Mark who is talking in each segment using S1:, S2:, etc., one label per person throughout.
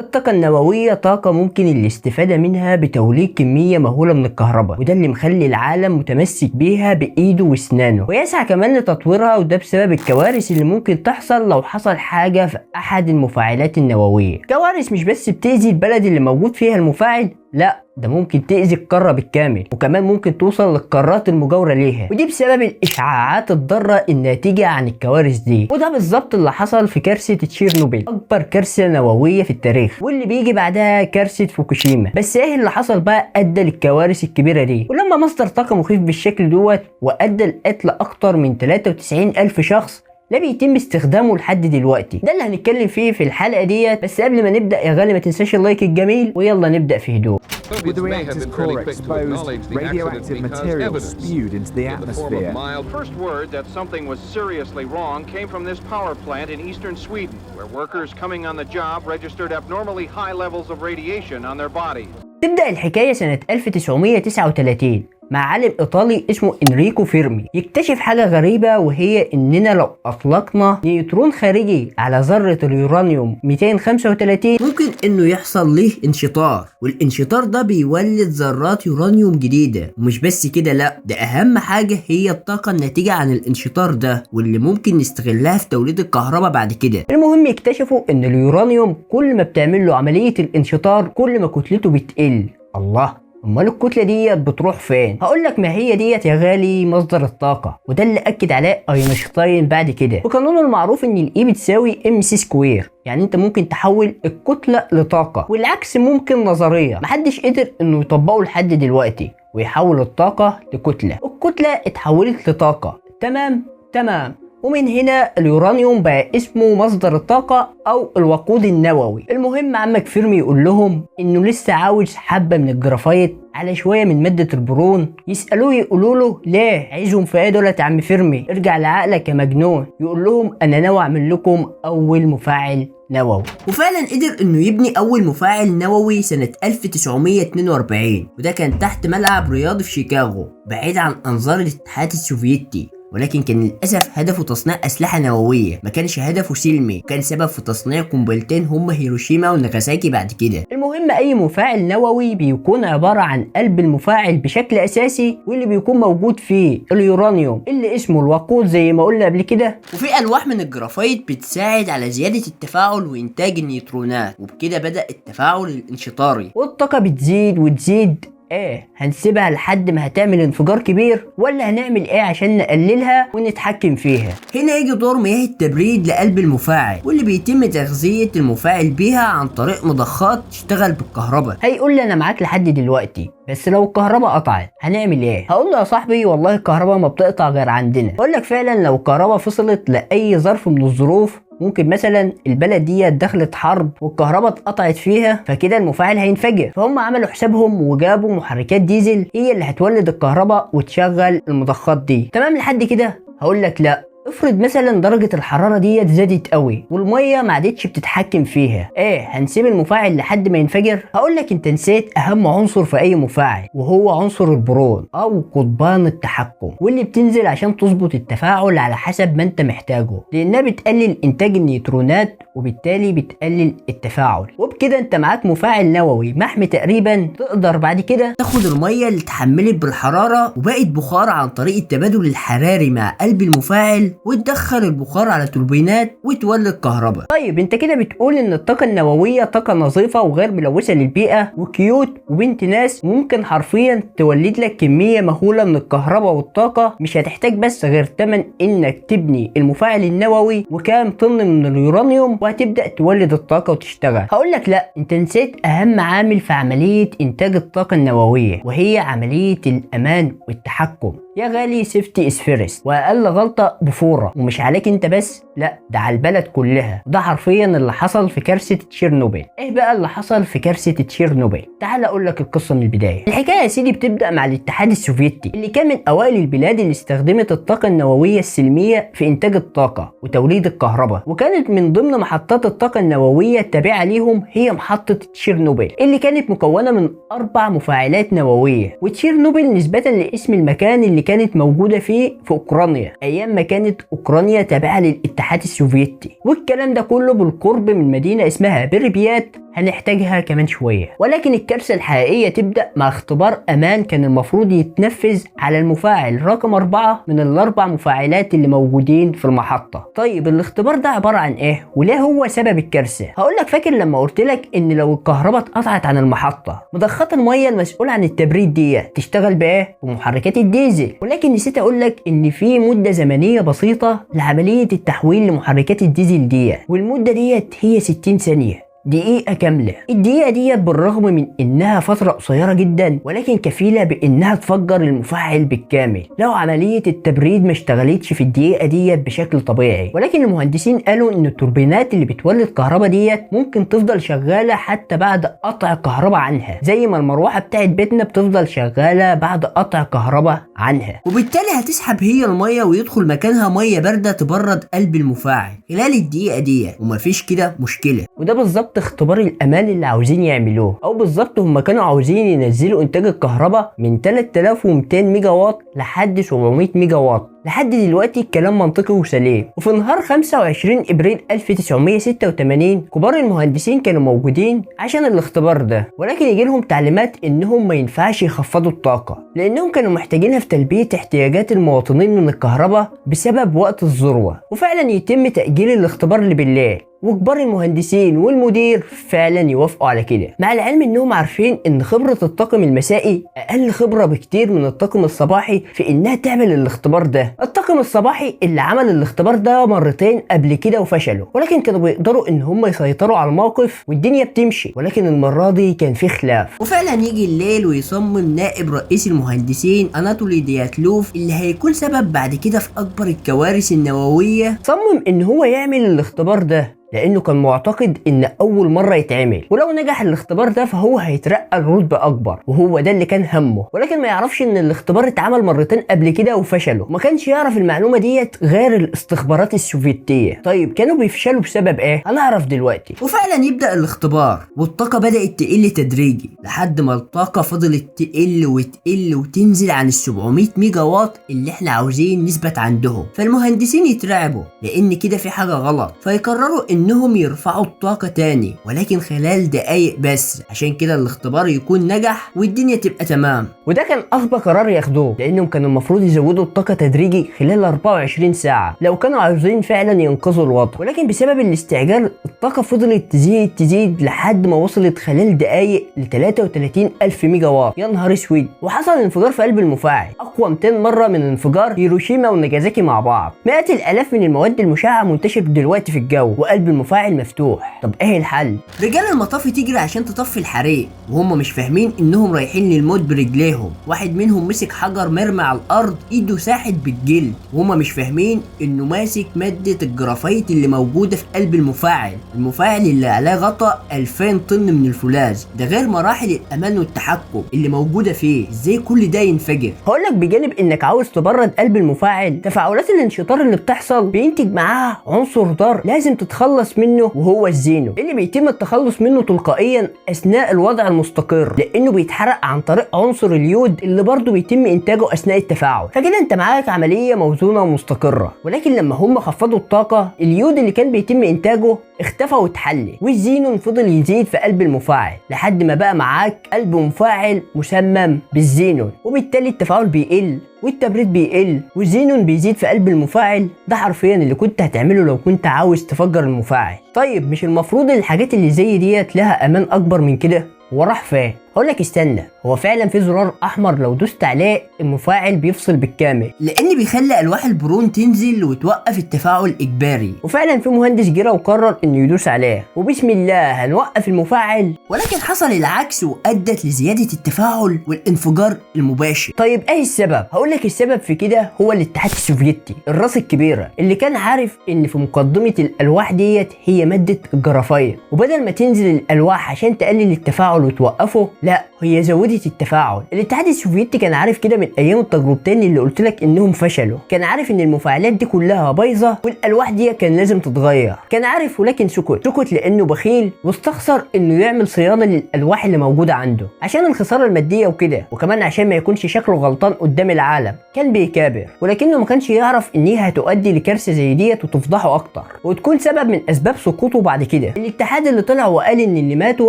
S1: الطاقة النووية طاقة ممكن الاستفادة منها بتوليد كمية مهولة من الكهرباء، وده اللي مخلي العالم متمسك بيها بإيده واسنانه، ويسعى كمان لتطويرها، وده بسبب الكوارث اللي ممكن تحصل لو حصل حاجة في أحد المفاعلات النووية. كوارث مش بس بتأذي البلد اللي موجود فيها المفاعل، لا ده ممكن تأذي القارة بالكامل، وكمان ممكن توصل للقارات المجاورة ليها، ودي بسبب الإشعاعات الضارة الناتجة عن الكوارث دي. وده بالظبط اللي حصل في كارثة تشيرنوبيل، أكبر كارثة نووية في التاريخ، واللي بيجي بعدها كارثة فوكوشيما. بس إيه اللي حصل بقى أدى للكوارث الكبيرة دي؟ ولما مصدر طاقة مخيف بالشكل دوت وأدى لقتل أكتر من 93 ألف شخص لا بيتم استخدامه لحد دلوقتي. ده اللي هنتكلم فيه في الحلقة ديت. بس قبل ما نبدأ يا غالي ما تنساش اللايك الجميل، ويلا نبدأ في هدوء.
S2: With the reactor's core exposed, radioactive material spewed into the atmosphere.
S3: The first word that something was seriously wrong came from this power plant in eastern Sweden, where workers coming on the job registered abnormally high levels of radiation on their bodies.
S1: تبدأ الحكاية سنة 1939 مع عالم إيطالي اسمه إنريكو فيرمي يكتشف حاجة غريبة، وهي إننا لو أطلقنا نيوترون خارجي على ذرة اليورانيوم 235 ممكن إنه يحصل له انشطار، والانشطار ده بيولد ذرات يورانيوم جديدة. ومش بس كده، لا ده أهم حاجة هي الطاقة الناتجة عن الانشطار ده، واللي ممكن نستغلها في توليد الكهرباء بعد كده. المهم اكتشفوا إن اليورانيوم كل ما بتعمل له عملية الانشطار كل ما كتلته بتقل. الله، امال الكتله ديت بتروح فين؟ هقول لك، ما هي ديت يا غالي مصدر الطاقه، وده اللي اكد عليه اينشتاين بعد كده وقانونه المعروف ان الاي بتساوي ام سي سكوير. يعني انت ممكن تحول الكتله لطاقه، والعكس ممكن نظريا محدش قدر انه يطبقه لحد دلوقتي ويحول الطاقه لكتله. الكتله اتحولت لطاقه. تمام. ومن هنا اليورانيوم بقى اسمه مصدر الطاقة أو الوقود النووي. المهم عمك فيرمي يقول لهم إنه لسه عاوز حبة من الجرافايت على شوية من مادة البرون. يسألوه يقولوا له ليه عايزهم في ايه دولت يا عم فيرمي؟ ارجع لعقلك يا مجنون. يقول لهم أنا ناوي أعمل لكم أول مفاعل نووي. وفعلا قدر انه يبني اول مفاعل نووي سنة 1942، وده كان تحت ملعب رياضي في شيكاغو بعيد عن انظار الاتحاد السوفيتي. ولكن كان للأسف هدفه تصنيع أسلحة نووية، ما كانش هدفه سلمي، وكان سبب في تصنيع قنبلتين هما هيروشيما وناغاساكي بعد كده. المهم أي مفاعل نووي بيكون عبارة عن قلب المفاعل بشكل أساسي، واللي بيكون موجود فيه اليورانيوم اللي اسمه الوقود زي ما قلنا قبل كده، وفي ألواح من الجرافايت بتساعد على زيادة التفاعل وإنتاج النيوترونات، وبكده بدأ التفاعل الانشطاري، والطاقة بتزيد وتزيد. ايه هنسيبها لحد ما هتعمل انفجار كبير، ولا هنعمل ايه عشان نقللها ونتحكم فيها؟ هنا يجي دور مياه التبريد لقلب المفاعل، واللي بيتم تغذية المفاعل بيها عن طريق مضخات تشتغل بالكهرباء. هيقول لي انا معاك لحد دلوقتي، بس لو الكهرباء قطعت هنعمل ايه؟ هقول له يا صاحبي والله الكهرباء ما بتقطع غير عندنا. اقول لك فعلا لو الكهرباء فصلت لاي ظرف من الظروف، ممكن مثلا البلد دي دخلت حرب والكهرباء اتقطعت فيها، فكده المفاعل هينفجر. فهم عملوا حسابهم وجابوا محركات ديزل هي اللي هتولد الكهرباء وتشغل المضخات دي. تمام لحد كده؟ هقول لك لا. افرض مثلا درجة الحرارة ديت زادت قوي والمية ما عادتش بتتحكم فيها، ايه هنسيب المفاعل لحد ما ينفجر؟ هقول لك انت نسيت اهم عنصر في اي مفاعل، وهو عنصر البرون او قضبان التحكم، واللي بتنزل عشان تظبط التفاعل على حسب ما انت محتاجه، لانها بتقلل انتاج النيوترونات وبالتالي بتقلل التفاعل. وبكده انت معاك مفاعل نووي محمي تقريبا. تقدر بعد كده تاخد المية اللي اتحملت بالحرارة وبقت بخار عن طريق التبادل الحراري مع قلب المفاعل، وتدخل البخار على توربينات وتولد كهرباء. طيب انت كده بتقول ان الطاقة النووية طاقة نظيفة وغير ملوثة للبيئة وكيوت وبنت ناس، ممكن حرفيا تولد لك كمية مهولة من الكهرباء والطاقة. مش هتحتاج بس غير تمن انك تبني المفاعل النووي وكام طن من اليورانيوم، وهتبدأ تولد الطاقة وتشتغل. هقول لك لا، انت نسيت اهم عامل في عملية انتاج الطاقة النووية، وهي عملية الامان والتحكم. يا غالي سيفتي از فيرست، واقل غلطة بفورة. ومش عليك انت بس، لا ده على البلد كلها. ده حرفيا اللي حصل في كارثة تشيرنوبيل. ايه بقى اللي حصل في كارثة تشيرنوبيل؟ تعال اقول لك القصة من البداية. الحكاية يا سيدي بتبدأ مع الاتحاد السوفيتي، اللي كان من اوائل البلاد اللي استخدمت الطاقة النووية السلمية في انتاج الطاقة وتوليد الكهرباء. وكانت من ضمن محطات الطاقة النووية التابعة ليهم هي محطة تشيرنوبيل، اللي كانت مكونة من 4 مفاعلات نووية. وتشيرنوبيل نسبة لاسم المكان اللي كانت موجودة فيه في أوكرانيا أيام ما كانت أوكرانيا تابعة للاتحاد السوفيتي، والكلام ده كله بالقرب من مدينة اسمها بريبيات هنحتاجها كمان شوية. ولكن الكارثة الحقيقية تبدأ مع اختبار أمان كان المفروض يتنفذ على المفاعل رقم 4 من الأربع مفاعلات اللي موجودين في المحطة. طيب الاختبار ده عبارة عن إيه؟ وليه هو سبب الكارثة؟ هقولك فاكر لما قلتلك إن لو الكهرباء اتقطعت عن المحطة مضخات المية المسؤولة عن التبريد دي تشتغل بإيه؟ بمحركات الديزل. ولكن نسيت أقولك إن في مدة زمنية بسيطة لعملية التحويل لمحركات الديزل دي، والمدة ديت هي 60 ثانية، دقيقة كاملة. الدقيقة ديت بالرغم من انها فترة قصيرة جدا ولكن كفيلة بانها تفجر المفاعل بالكامل لو عملية التبريد ما اشتغلتش في الدقيقة ديت بشكل طبيعي. ولكن المهندسين قالوا ان التوربينات اللي بتولد كهرباء ديت ممكن تفضل شغالة حتى بعد قطع الكهرباء عنها، زي ما المروحة بتاعت بيتنا بتفضل شغالة بعد قطع كهرباء عنها، وبالتالي هتسحب هي المية ويدخل مكانها مية باردة تبرد قلب المفاعل خلال الدقيقة ديت ومفيش كده مشكلة. وده بالظبط اختبار الامان اللي عاوزين يعملوه، او بالظبط هم كانوا عاوزين ينزلوا انتاج الكهرباء من 3200 ميجا واط لحد 700 ميجا واط. لحد دلوقتي الكلام منطقي وسليم. وفي نهار 25 ابريل 1986 كبار المهندسين كانوا موجودين عشان الاختبار ده، ولكن يجي لهم تعليمات انهم ما ينفعش يخفضوا الطاقه لانهم كانوا محتاجينها في تلبيه احتياجات المواطنين من الكهرباء بسبب وقت الذروه، وفعلا يتم تاجيل الاختبار اللي بالليل. وكبار المهندسين والمدير فعلا يوافقوا على كده، مع العلم انهم عارفين ان خبرة الطاقم المسائي اقل خبرة بكتير من الطاقم الصباحي في انها تعمل الاختبار ده. الطاقم الصباحي اللي عمل الاختبار ده مرتين قبل كده وفشلوا، ولكن كانوا بيقدروا ان هم يسيطروا على الموقف والدنيا بتمشي. ولكن المرة دي كان في خلاف، وفعلا يجي الليل ويصمم نائب رئيس المهندسين اناتولي دياتلوف اللي هيكون سبب بعد كده في اكبر الكوارث النووية، صمم ان هو يعمل الاختبار ده لانه كان معتقد ان اول مره يتعمل، ولو نجح الاختبار ده فهو هيترقى لرتبه اكبر، وهو ده اللي كان همه. ولكن ما يعرفش ان الاختبار اتعمل مرتين قبل كده وفشلوا، ما كانش يعرف المعلومه ديت غير الاستخبارات السوفيتيه. طيب كانوا بيفشلوا بسبب ايه؟ هنعرف دلوقتي. وفعلا يبدا الاختبار والطاقه بدات تقل تدريجي لحد ما الطاقه فضلت تقل وتقل وتنزل عن ال 700 ميجا واط اللي احنا عاوزين نثبت عندهم. فالمهندسين يترعبوا لان كده في حاجه غلط، فيقرروا انهم يرفعوا الطاقة تاني ولكن خلال دقايق بس، عشان كده الاختبار يكون نجح والدنيا تبقى تمام. وده كان اغبى قرار ياخدوه لانهم كانوا المفروض يزودوا الطاقة تدريجي خلال 24 ساعة لو كانوا عاوزين فعلا ينقذوا الوضع، ولكن بسبب الاستعجال الطاقة فضلت تزيد لحد ما وصلت خلال دقايق ل 33,000 ميجا واط. يا نهار اسود. وحصل انفجار في قلب المفاعل اقوى 200 مرة من انفجار هيروشيما وناجازاكي مع بعض. مئات الالاف من المواد المشعة منتشر دلوقتي في الجو وقلب المفاعل مفتوح. طب ايه الحل؟ رجال المطافي تجري عشان تطفي الحريق وهم مش فاهمين انهم رايحين للموت برجليهم. واحد منهم مسك حجر مرمي على الارض ايده ساحت بالجلد، وهم مش فاهمين انه ماسك مادة الجرافيت اللي موجودة في قلب المفاعل اللي عليه غطاء 2000 طن من الفولاذ، ده غير مراحل الامان والتحكم اللي موجودة فيه. ازاي كل ده ينفجر؟ هقولك بجانب انك عاوز تبرد قلب المفاعل، تفاعلات الانشطار اللي بتحصل بينتج معاها عنصر ضار لازم تتخلص منه وهو الزينو، اللي بيتم التخلص منه تلقائيا اثناء الوضع المستقر لانه بيتحرق عن طريق عنصر اليود اللي برضه بيتم انتاجه اثناء التفاعل. فكده انت معاك عمليه موزونه ومستقره. ولكن لما هم خفضوا الطاقه اليود اللي كان بيتم انتاجه اختفى واتحلل، والزينون فضل يزيد في قلب المفاعل لحد ما بقى معاك قلب مفاعل مسمم بالزينون، وبالتالي التفاعل بيقل والتبريد بيقل والزينون بيزيد في قلب المفاعل. ده حرفيا اللي كنت هتعمله لو كنت عاوز تفجر المفاعل. طيب مش المفروض الحاجات اللي زي ديت لها امان اكبر من كده؟ وراح فين؟ هقولك استنى، هو فعلا في زرار احمر لو دوست عليه المفاعل بيفصل بالكامل لان بيخلي الواح البرون تنزل وتوقف التفاعل اجباري. وفعلا في مهندس جرى وقرر انه يدوس عليه وبسم الله هنوقف المفاعل، ولكن حصل العكس وادت لزياده التفاعل والانفجار المباشر. طيب ايه السبب؟ هقولك السبب في كده هو الاتحاد السوفيتي الراس الكبيره اللي كان عارف ان في مقدمه الالواح ديت هي ماده الجرافيت، وبدل ما تنزل الالواح عشان تقلل التفاعل وتوقفه لا، هي زودت التفاعل. الاتحاد السوفيتي كان عارف كده من ايام التجربتين اللي قلت لك انهم فشلوا، كان عارف ان المفاعلات دي كلها بايظه والالواح دي كان لازم تتغير، كان عارف ولكن سكت لانه بخيل واستخسر انه يعمل صيانه للالواح اللي موجوده عنده عشان الخساره الماديه وكده، وكمان عشان ما يكونش شكله غلطان قدام العالم. كان بيكابر ولكنه ما كانش يعرف انها هتؤدي لكارثه زي ديت وتفضحه اكتر وتكون سبب من اسباب سقوطه بعد كده. الاتحاد اللي طلع وقال ان اللي ماتوا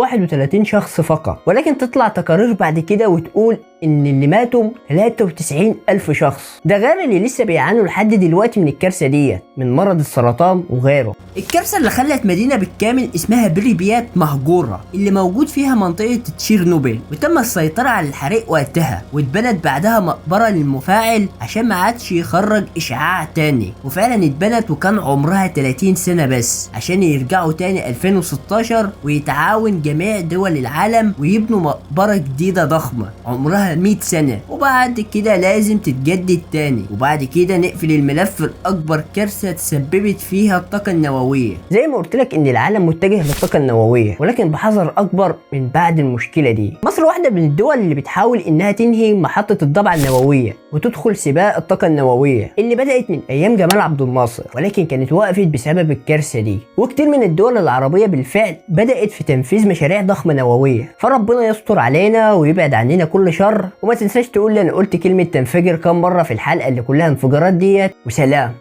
S1: 31 شخص فقط، ولكن تطلع تقارير بعد كده وتقول ان اللي ماتوا 93,000 شخص، ده غير اللي لسه بيعانوا لحد دلوقتي من الكارثه ديت من مرض السرطان وغيره. الكارثه اللي خلت مدينه بالكامل اسمها بريبيات مهجوره اللي موجود فيها منطقه تشيرنوبل، وتم السيطره على الحريق وقتها، واتبنت بعدها مقبره للمفاعل عشان ما عادش يخرج اشعاع تاني، وفعلا اتبنت وكان عمرها 30 سنه بس عشان يرجعوا تاني 2016 ويتعاون جميع دول العالم ويبنوا مقبره جديده ضخمه عمرها 100 سنة، وبعد كده لازم تتجدد تاني، وبعد كده نقفل الملف الأكبر كارثة تسببت فيها الطاقة النووية. زي ما قلت لك إن العالم متجه للطاقة النووية ولكن بحذر أكبر من بعد المشكلة دي. مصر واحدة من الدول اللي بتحاول إنها تنهي محطة الضبعة النووية وتدخل سباق الطاقة النووية اللي بدأت من أيام جمال عبد الناصر، ولكن كانت وقفت بسبب الكارثة دي. وكتير من الدول العربية بالفعل بدأت في تنفيذ مشاريع ضخمة نووية، فربنا يستر علينا ويبعد عننا كل شر. وما تنساش تقول لي انا قلت كلمة تنفجر كام مرة في الحلقة اللي كلها انفجارات ديت، وسلام.